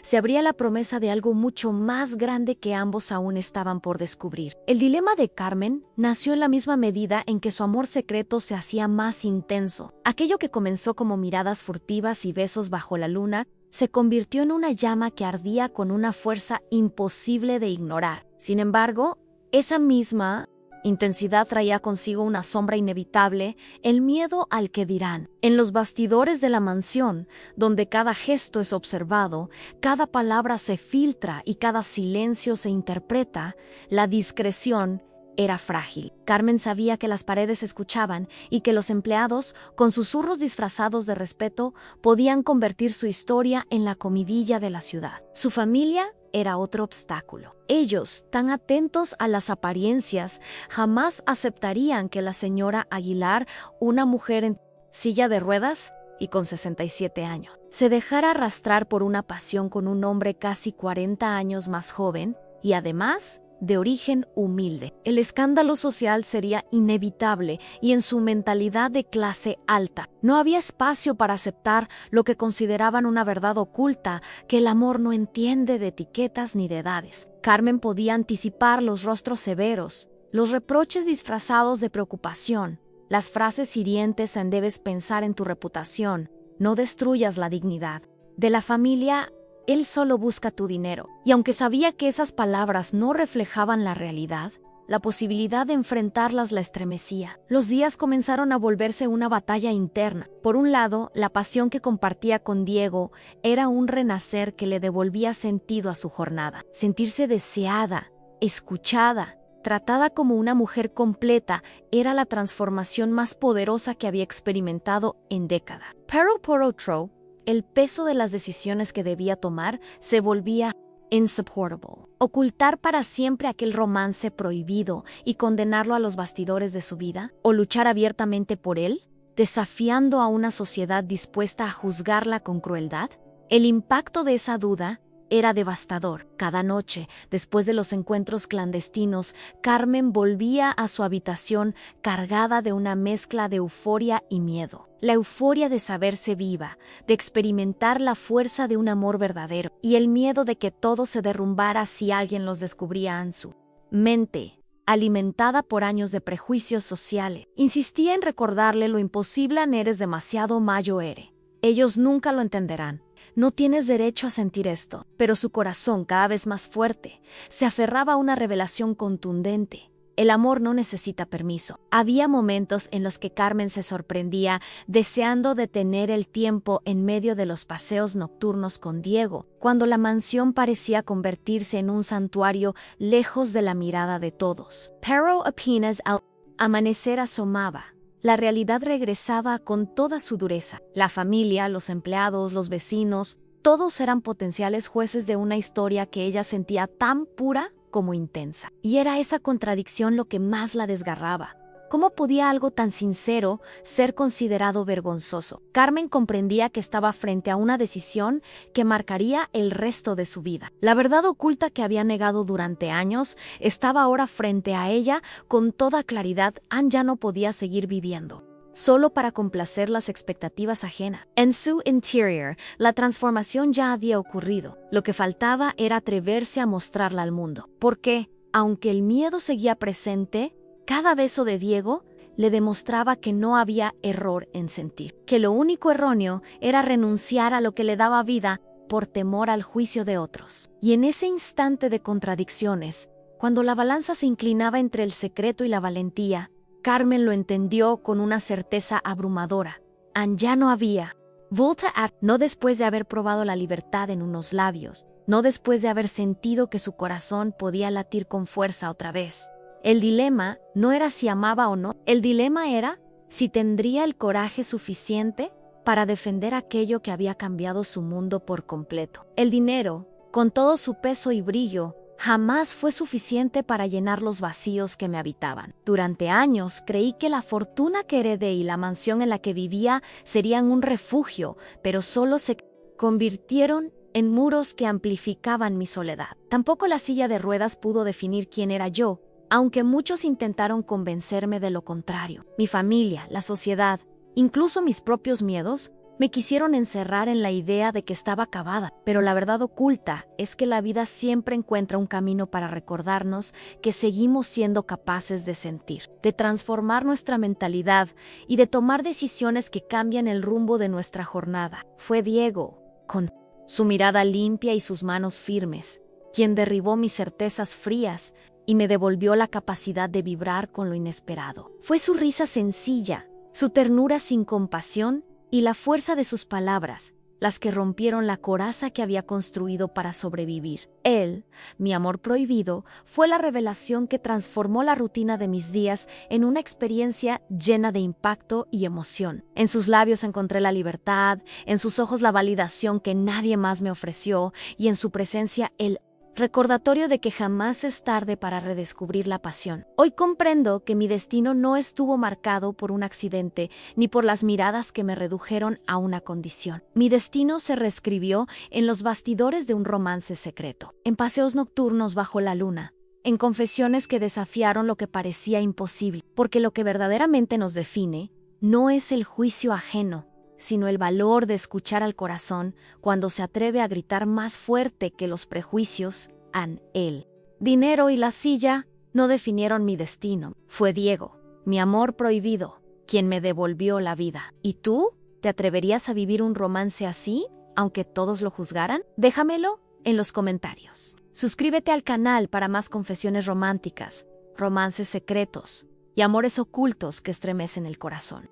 se abría la promesa de algo mucho más grande que ambos aún estaban por descubrir. El dilema de Carmen nació en la misma medida en que su amor secreto se hacía más intenso. Aquello que comenzó como miradas furtivas y besos bajo la luna se convirtió en una llama que ardía con una fuerza imposible de ignorar. Sin embargo, esa misma intensidad traía consigo una sombra inevitable, el miedo al que dirán. En los bastidores de la mansión, donde cada gesto es observado, cada palabra se filtra y cada silencio se interpreta, la discreción era frágil. Carmen sabía que las paredes escuchaban y que los empleados, con susurros disfrazados de respeto, podían convertir su historia en la comidilla de la ciudad. Su familia era otro obstáculo. Ellos, tan atentos a las apariencias, jamás aceptarían que la señora Aguilar, una mujer en silla de ruedas y con 67 años, se dejara arrastrar por una pasión con un hombre casi 40 años más joven y además de origen humilde. El escándalo social sería inevitable y en su mentalidad de clase alta no había espacio para aceptar lo que consideraban una verdad oculta, que el amor no entiende de etiquetas ni de edades. Carmen podía anticipar los rostros severos, los reproches disfrazados de preocupación, las frases hirientes en debes pensar en tu reputación, no destruyas la dignidad. De la familia, él solo busca tu dinero. Y aunque sabía que esas palabras no reflejaban la realidad, la posibilidad de enfrentarlas la estremecía. Los días comenzaron a volverse una batalla interna. Por un lado, la pasión que compartía con Diego era un renacer que le devolvía sentido a su jornada. Sentirse deseada, escuchada, tratada como una mujer completa, era la transformación más poderosa que había experimentado en décadas. Pero por otro, el peso de las decisiones que debía tomar se volvía insupportable. Ocultar para siempre aquel romance prohibido y condenarlo a los bastidores de su vida, o luchar abiertamente por él, desafiando a una sociedad dispuesta a juzgarla con crueldad. El impacto de esa duda era devastador. Cada noche, después de los encuentros clandestinos, Carmen volvía a su habitación cargada de una mezcla de euforia y miedo. La euforia de saberse viva, de experimentar la fuerza de un amor verdadero, y el miedo de que todo se derrumbara si alguien los descubría en su mente, alimentada por años de prejuicios sociales. Insistía en recordarle lo imposible en eres demasiado mayo ere. Ellos nunca lo entenderán. No tienes derecho a sentir esto. Pero su corazón, cada vez más fuerte, se aferraba a una revelación contundente. El amor no necesita permiso. Había momentos en los que Carmen se sorprendía, deseando detener el tiempo en medio de los paseos nocturnos con Diego, cuando la mansión parecía convertirse en un santuario lejos de la mirada de todos. Pero apenas al amanecer asomaba, la realidad regresaba con toda su dureza. La familia, los empleados, los vecinos, todos eran potenciales jueces de una historia que ella sentía tan pura como intensa. Y era esa contradicción lo que más la desgarraba. ¿Cómo podía algo tan sincero ser considerado vergonzoso? Carmen comprendía que estaba frente a una decisión que marcaría el resto de su vida. La verdad oculta que había negado durante años estaba ahora frente a ella con toda claridad. Anne ya no podía seguir viviendo solo para complacer las expectativas ajenas. En su interior, la transformación ya había ocurrido. Lo que faltaba era atreverse a mostrarla al mundo. Porque, aunque el miedo seguía presente, cada beso de Diego le demostraba que no había error en sentir, que lo único erróneo era renunciar a lo que le daba vida por temor al juicio de otros. Y en ese instante de contradicciones, cuando la balanza se inclinaba entre el secreto y la valentía, Carmen lo entendió con una certeza abrumadora. Anne ya no había vuelto no después de haber probado la libertad en unos labios, no después de haber sentido que su corazón podía latir con fuerza otra vez. El dilema no era si amaba o no, el dilema era si tendría el coraje suficiente para defender aquello que había cambiado su mundo por completo. El dinero, con todo su peso y brillo, jamás fue suficiente para llenar los vacíos que me habitaban. Durante años creí que la fortuna que heredé y la mansión en la que vivía serían un refugio, pero solo se convirtieron en muros que amplificaban mi soledad. Tampoco la silla de ruedas pudo definir quién era yo, aunque muchos intentaron convencerme de lo contrario. Mi familia, la sociedad, incluso mis propios miedos, me quisieron encerrar en la idea de que estaba acabada, pero la verdad oculta es que la vida siempre encuentra un camino para recordarnos que seguimos siendo capaces de sentir, de transformar nuestra mentalidad y de tomar decisiones que cambian el rumbo de nuestra jornada. Fue Diego, con su mirada limpia y sus manos firmes, quien derribó mis certezas frías y me devolvió la capacidad de vibrar con lo inesperado. Fue su risa sencilla, su ternura sin compasión y la fuerza de sus palabras, las que rompieron la coraza que había construido para sobrevivir. Él, mi amor prohibido, fue la revelación que transformó la rutina de mis días en una experiencia llena de impacto y emoción. En sus labios encontré la libertad, en sus ojos la validación que nadie más me ofreció, y en su presencia el recordatorio de que jamás es tarde para redescubrir la pasión. Hoy comprendo que mi destino no estuvo marcado por un accidente ni por las miradas que me redujeron a una condición. Mi destino se reescribió en los bastidores de un romance secreto, en paseos nocturnos bajo la luna, en confesiones que desafiaron lo que parecía imposible, porque lo que verdaderamente nos define no es el juicio ajeno, sino el valor de escuchar al corazón cuando se atreve a gritar más fuerte que los prejuicios an él. Dinero y la silla no definieron mi destino. Fue Diego, mi amor prohibido, quien me devolvió la vida. ¿Y tú? ¿Te atreverías a vivir un romance así, aunque todos lo juzgaran? Déjamelo en los comentarios. Suscríbete al canal para más confesiones románticas, romances secretos y amores ocultos que estremecen el corazón.